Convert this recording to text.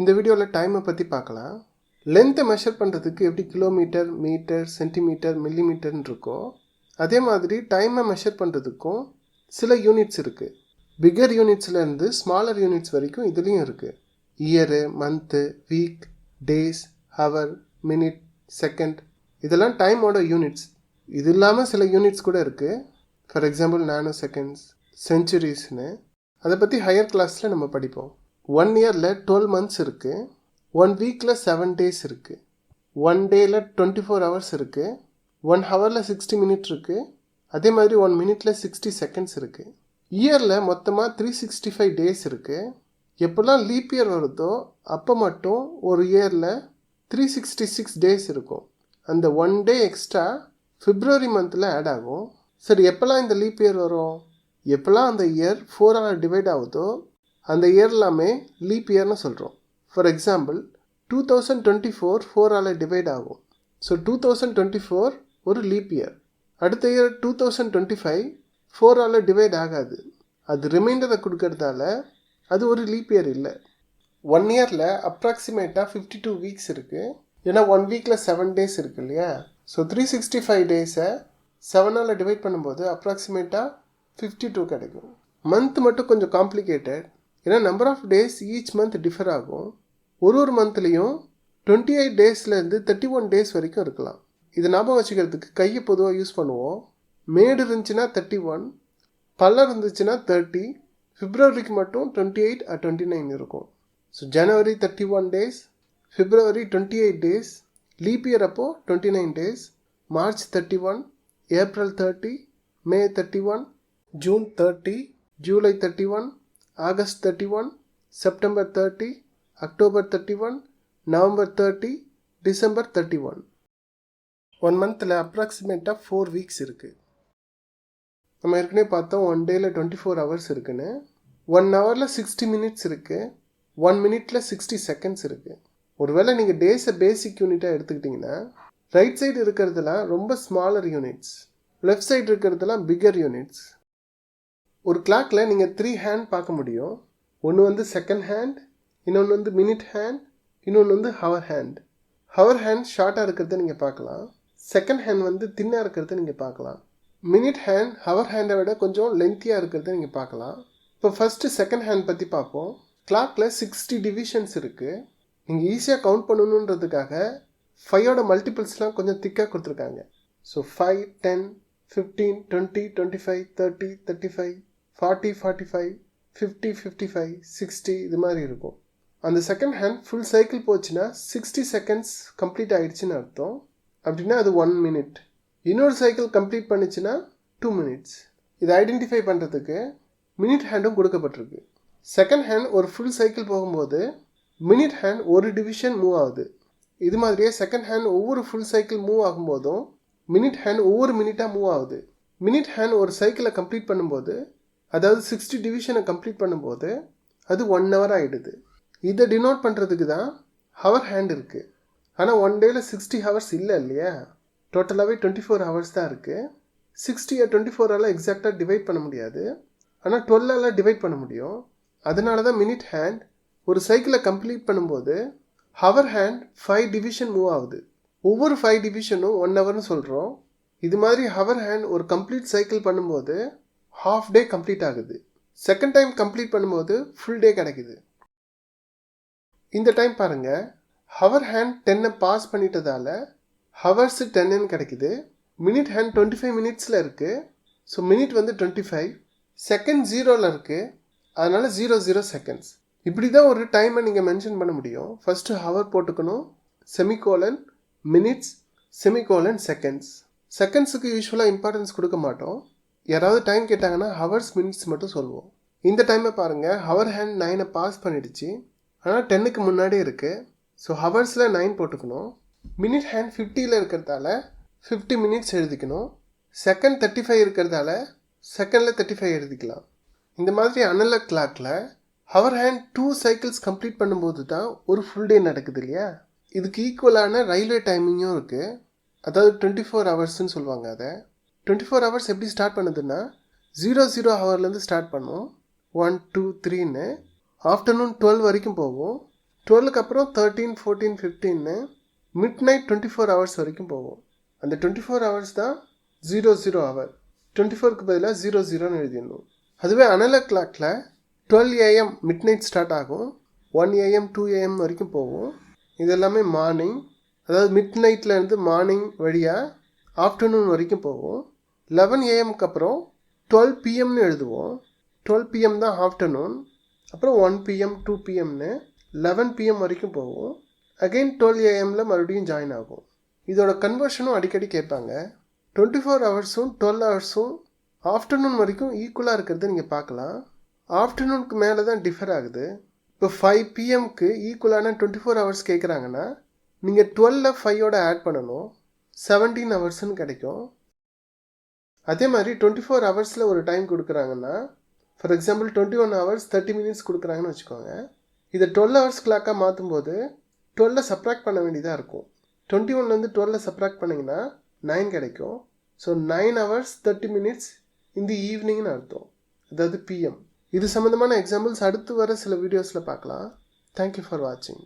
இந்த வீடியோவில் டைமை பற்றி பார்க்கலாம். லென்த்தை மெஷர் பண்ணுறதுக்கு எப்படி கிலோமீட்டர், மீட்டர், சென்டிமீட்டர், மில்லிமீட்டர்னு இருக்கோ அதே மாதிரி டைமை மெஷர் பண்ணுறதுக்கும் சில யூனிட்ஸ் இருக்குது. பிகர் யூனிட்ஸ்லேருந்து ஸ்மாலர் யூனிட்ஸ் வரைக்கும் இதுலேயும் இருக்குது. Year, month, week, days, hour, minute, second இதெல்லாம் டைமோட யூனிட்ஸ். இது இல்லாமல் சில யூனிட்ஸ் கூட இருக்குது. ஃபார் எக்ஸாம்பிள் நானோ செகண்ட்ஸ், சென்ச்சுரிஸ்னு. அதை பற்றி ஹையர் கிளாஸில் நம்ம படிப்போம். 1 இயரில் 12 months இருக்குது. 1 வீக்கில் 7 days இருக்குது. 1 டேயில் 24 hours இருக்குது. 1 ஹவரில் 60 minutes இருக்குது. அதே மாதிரி 1 மினிட்டில் 60 seconds இருக்குது. இயரில் மொத்தமாக 365 days இருக்குது. எப்போல்லாம் லீப் இயர் வருதோ அப்போ மட்டும் ஒரு இயரில் 366 days இருக்கும். அந்த 1 day எக்ஸ்ட்ரா February monthல ஆட் ஆகும். சரி, எப்போல்லாம் இந்த லீப் இயர் வரும்? எப்போல்லாம் அந்த இயர் 4 டிவைட் ஆகுதோ அந்த இயர் எல்லாமே லீப் இயர்னு சொல்கிறோம். ஃபார் எக்ஸாம்பிள் 2024 4 டிவைட் ஆகும். ஸோ 2024 ஒரு லீப் இயர். அடுத்த இயர் 2025 4 டிவைட் ஆகாது. அது ரிமைண்டரை கொடுக்கறதால அது ஒரு லீப் இயர் இல்லை. 1 இயரில் அப்ராக்சிமேட்டாக 52 weeks இருக்குது. ஏன்னா 1 வீக்கில் 7 days இருக்குது இல்லையா? ஸோ 365 days-ஐ 7 டிவைட் பண்ணும்போது அப்ராக்சிமேட்டாக 52 கிடைக்கும். மந்த் மட்டும் கொஞ்சம் காம்ப்ளிகேட்டட். ஏன்னா number of days each month differ ஆகும். ஒரு மந்த்லேயும் 28 daysலேருந்து 31 days வரைக்கும் இருக்கலாம். இதை ஞாபகம் வச்சுக்கிறதுக்கு கையை பொதுவாக யூஸ் பண்ணுவோம். மேடு இருந்துச்சுன்னா 31, பள்ளம் இருந்துச்சுன்னா 30, பிப்ரவரிக்கு மட்டும் 28 or 29 இருக்கும். ஸோ ஜனவரி 31 days, பிப்ரவரி 28 days, லீப் இயர் அப்போ 29 days, மார்ச் 31, ஏப்ரல் 30, மே 31, June 30, July 31, August 31, September 30, October 31, November 30, December 31. 1 மந்தில் அப்ராக்சிமேட்டாக 4 weeks இருக்குது. நம்ம ஏற்கனவே பார்த்தோம் 1 டேயில் 24 hours இருக்குன்னு. 1 ஹவரில் 60 minutes இருக்குது. 1 மினிட்டில் 60 seconds இருக்குது. ஒருவேளை நீங்கள் டேஸை பேசிக் யூனிட்டாக எடுத்துக்கிட்டிங்கன்னா ரைட் சைடு இருக்கிறதுலாம் ரொம்ப ஸ்மாலர் யூனிட்ஸ், லெஃப்ட் சைடு இருக்கிறதுலாம் பிகர் யூனிட்ஸ். ஒரு கிளாக்கில் நீங்கள் 3 hand பார்க்க முடியும். ஒன்று வந்து செகண்ட் ஹேண்ட், இன்னொன்று வந்து மினிட் ஹேண்ட், இன்னொன்று வந்து ஹவர் ஹேண்ட். ஹவர் ஹேண்ட் ஷார்ட்டாக இருக்கிறத நீங்கள் பார்க்கலாம். செகண்ட் ஹேண்ட் வந்து தின்னாக இருக்கிறத நீங்கள் பார்க்கலாம். மினிட் ஹேண்ட் ஹவர் ஹேண்டை விட கொஞ்சம் லென்த்தியாக இருக்கிறத நீங்கள் பார்க்கலாம். இப்போ ஃபஸ்ட்டு செகண்ட் ஹேண்ட் பற்றி பார்ப்போம். கிளாக்கில் 60 divisions இருக்குது. நீங்கள் ஈஸியாக கவுண்ட் பண்ணணுன்றதுக்காக 5ஓட மல்டிபிள்ஸ்லாம் கொஞ்சம் திக்காக கொடுத்துருக்காங்க. ஸோ 5, 10, 15, 20, 25, 30, 35, 40, 45, 50, 55, 60 இது மாதிரி இருக்கும். அந்த செகண்ட் ஹேண்ட் ஃபுல் சைக்கிள் போச்சுன்னா 60 seconds கம்ப்ளீட் ஆகிடுச்சின்னு அர்த்தம். அப்படின்னா அது 1 minute. இன்னொரு சைக்கிள் கம்ப்ளீட் பண்ணிச்சுன்னா 2 minutes. இதை ஐடென்டிஃபை பண்ணுறதுக்கு மினிட் ஹேண்டும் கொடுக்கப்பட்டிருக்கு. செகண்ட் ஹேண்ட் ஒரு ஃபுல் சைக்கிள் போகும்போது மினிட் ஹேண்ட் ஒரு டிவிஷன் மூவ் ஆகுது. இது மாதிரியே செகண்ட் ஹேண்ட் ஒவ்வொரு ஃபுல் சைக்கிள் மூவ் ஆகும்போதும் மினிட் ஹேண்ட் ஒவ்வொரு மினிட்டாக மூவ் ஆகுது. மினிட் ஹேண்ட் ஒரு சைக்கிளை கம்ப்ளீட் பண்ணும்போது, அதாவது 60 division கம்ப்ளீட் பண்ணும்போது அது 1 hour ஆகிடுது. இதை டினோட் பண்ணுறதுக்கு தான் ஹவர் ஹேண்ட் இருக்குது. ஆனால் 1 டேயில் 60 hours இல்லை இல்லையா? டோட்டலாகவே 24 hours தான் இருக்குது. 60 or 24 எக்ஸாக்டாக டிவைட் பண்ண முடியாது. ஆனால் 12 டிவைட் பண்ண முடியும். அதனால தான் மினிட் ஹேண்ட் ஒரு சைக்கிளை கம்ப்ளீட் பண்ணும்போது ஹவர் ஹேண்ட் 5 division மூவ் ஆகுது. ஒவ்வொரு 5 divisionம் 1 hourனு சொல்கிறோம். இது மாதிரி ஹவர் ஹேண்ட் ஒரு கம்ப்ளீட் சைக்கிள் பண்ணும்போது half day கம்ப்ளீட் ஆகுது. செகண்ட் டைம் கம்ப்ளீட் பண்ணும்போது ஃபுல் டே கிடைக்குது. இந்த டைம் பாருங்கள், ஹவர் ஹேண்ட் 10 பாஸ் பண்ணிட்டதால ஹவர்ஸ் 10 கிடைக்குது. மினிட் ஹேண்ட் 25 minutesல இருக்குது. ஸோ மினிட் வந்து 25, செகண்ட் 0ல் இருக்குது. அதனால் 00 seconds. இப்படி தான் ஒரு டைமை நீங்கள் மென்ஷன் பண்ண முடியும். ஃபஸ்ட்டு ஹவர் போட்டுக்கணும், செமிகோலன், மினிட்ஸ், செமிகோலன், செகண்ட்ஸ். செகண்ட்ஸுக்கு யூஸ்வலாக இம்பார்ட்டன்ஸ் கொடுக்க மாட்டோம். யாராவது டைம் கேட்டாங்கன்னா ஹவர்ஸ், மினிட்ஸ் மட்டும் சொல்லுவோம். இந்த டைமை பாருங்கள், ஹவர் ஹேண்ட் 9 பாஸ் பண்ணிடுச்சு. ஆனால் 10க்கு முன்னாடி இருக்குது. ஸோ ஹவர்ஸில் 9 போட்டுக்கணும். மினிட் ஹேண்ட் 50ல் இருக்கிறதால 50 minutes எழுதிக்கணும். செகண்ட் 35 இருக்கிறதால செகண்டில் 35 எழுதிக்கலாம். இந்த மாதிரி அனலாக் கிளாக்கில் ஹவர் ஹேண்ட் 2 cycles கம்ப்ளீட் பண்ணும்போது தான் ஒரு ஃபுல் டே நடக்குது இல்லையா? இதுக்கு ஈக்குவலான ரயில்வே டைமிங்கும் இருக்குது. அதாவது 24 ஹவர்ஸ்ன்னு சொல்லுவாங்க. அதை 24 ஹவர்ஸ் எப்படி ஸ்டார்ட் பண்ணுதுன்னா 00 ஹவர்லேருந்து ஸ்டார்ட் பண்ணும். 1 2 3ன்னு ஆஃப்டர்நூன் 12 வரைக்கும் போகும். 12க்கு அப்புறம் 13, 14, 15 மிட் நைட் 24 ஹவர்ஸ் வரைக்கும் போகும். அந்த 24 ஹவர்ஸ் தான் 00 ஹவர். 24க்கு பதிலாக 00ன்னு எழுதிடணும். அதுவே அனலாக் கிளாக்கில் 12 AM மிட் நைட் ஸ்டார்ட் ஆகும், 1 AM 2 AM வரைக்கும் போகும். இது எல்லாமே மார்னிங், அதாவது மிட் நைட்லேருந்து மார்னிங் வழியாக ஆஃப்டர்நூன் வரைக்கும் போகும். 11 AMக்கு அப்புறம் 12 PMன்னு எழுதுவோம். 12 PM தான் ஆஃப்டர்நூன். அப்புறம் 1 PM 2 PMன்னு 11 PM வரைக்கும் போகும். அகெயின் 12 AMல மறுபடியும் ஜாயின் ஆகும். இதோட கன்வர்ஷனும் அடிக்கடி கேட்பாங்க. 24 ஹவர்ஸும் 12 ஹவர்ஸும் ஆஃப்டர்நூன் வரைக்கும் ஈக்குவலாக இருக்கிறத நீங்கள் பார்க்கலாம். ஆஃப்டர்நூனுக்கு மேலே தான் டிஃபர் ஆகுது. இப்போ 5 PMக்கு ஈக்குவலான 24 ஹவர்ஸ் கேட்குறாங்கன்னா நீங்கள் 12ல் 5ஓட ஆட் பண்ணணும், 17 ஹவர்ஸ்ன்னு கிடைக்கும். அதே மாதிரி 24 ஹவர்ஸில் ஒரு டைம் கொடுக்குறாங்கன்னா, ஃபார் எக்ஸாம்பிள் 21 ஹவர்ஸ் 30 மினிட்ஸ் கொடுக்குறாங்கன்னு வச்சுக்கோங்க. இதை 12 ஹவர்ஸ் கிளாக்காக மாற்றும்போது 12 சப்ராக்ட் பண்ண வேண்டியதாக இருக்கும். 21லேருந்து 12 சப்ராக்ட் பண்ணிங்கன்னா 9 கிடைக்கும். ஸோ 9 ஹவர்ஸ் 30 மினிட்ஸ் இந்த ஈவினிங்னு அர்த்தம், அதாவது PM. இது சம்மந்தமான எக்ஸாம்பிள்ஸ் அடுத்து வர சில வீடியோஸில் பார்க்கலாம். தேங்க்யூ ஃபார் வாட்சிங்.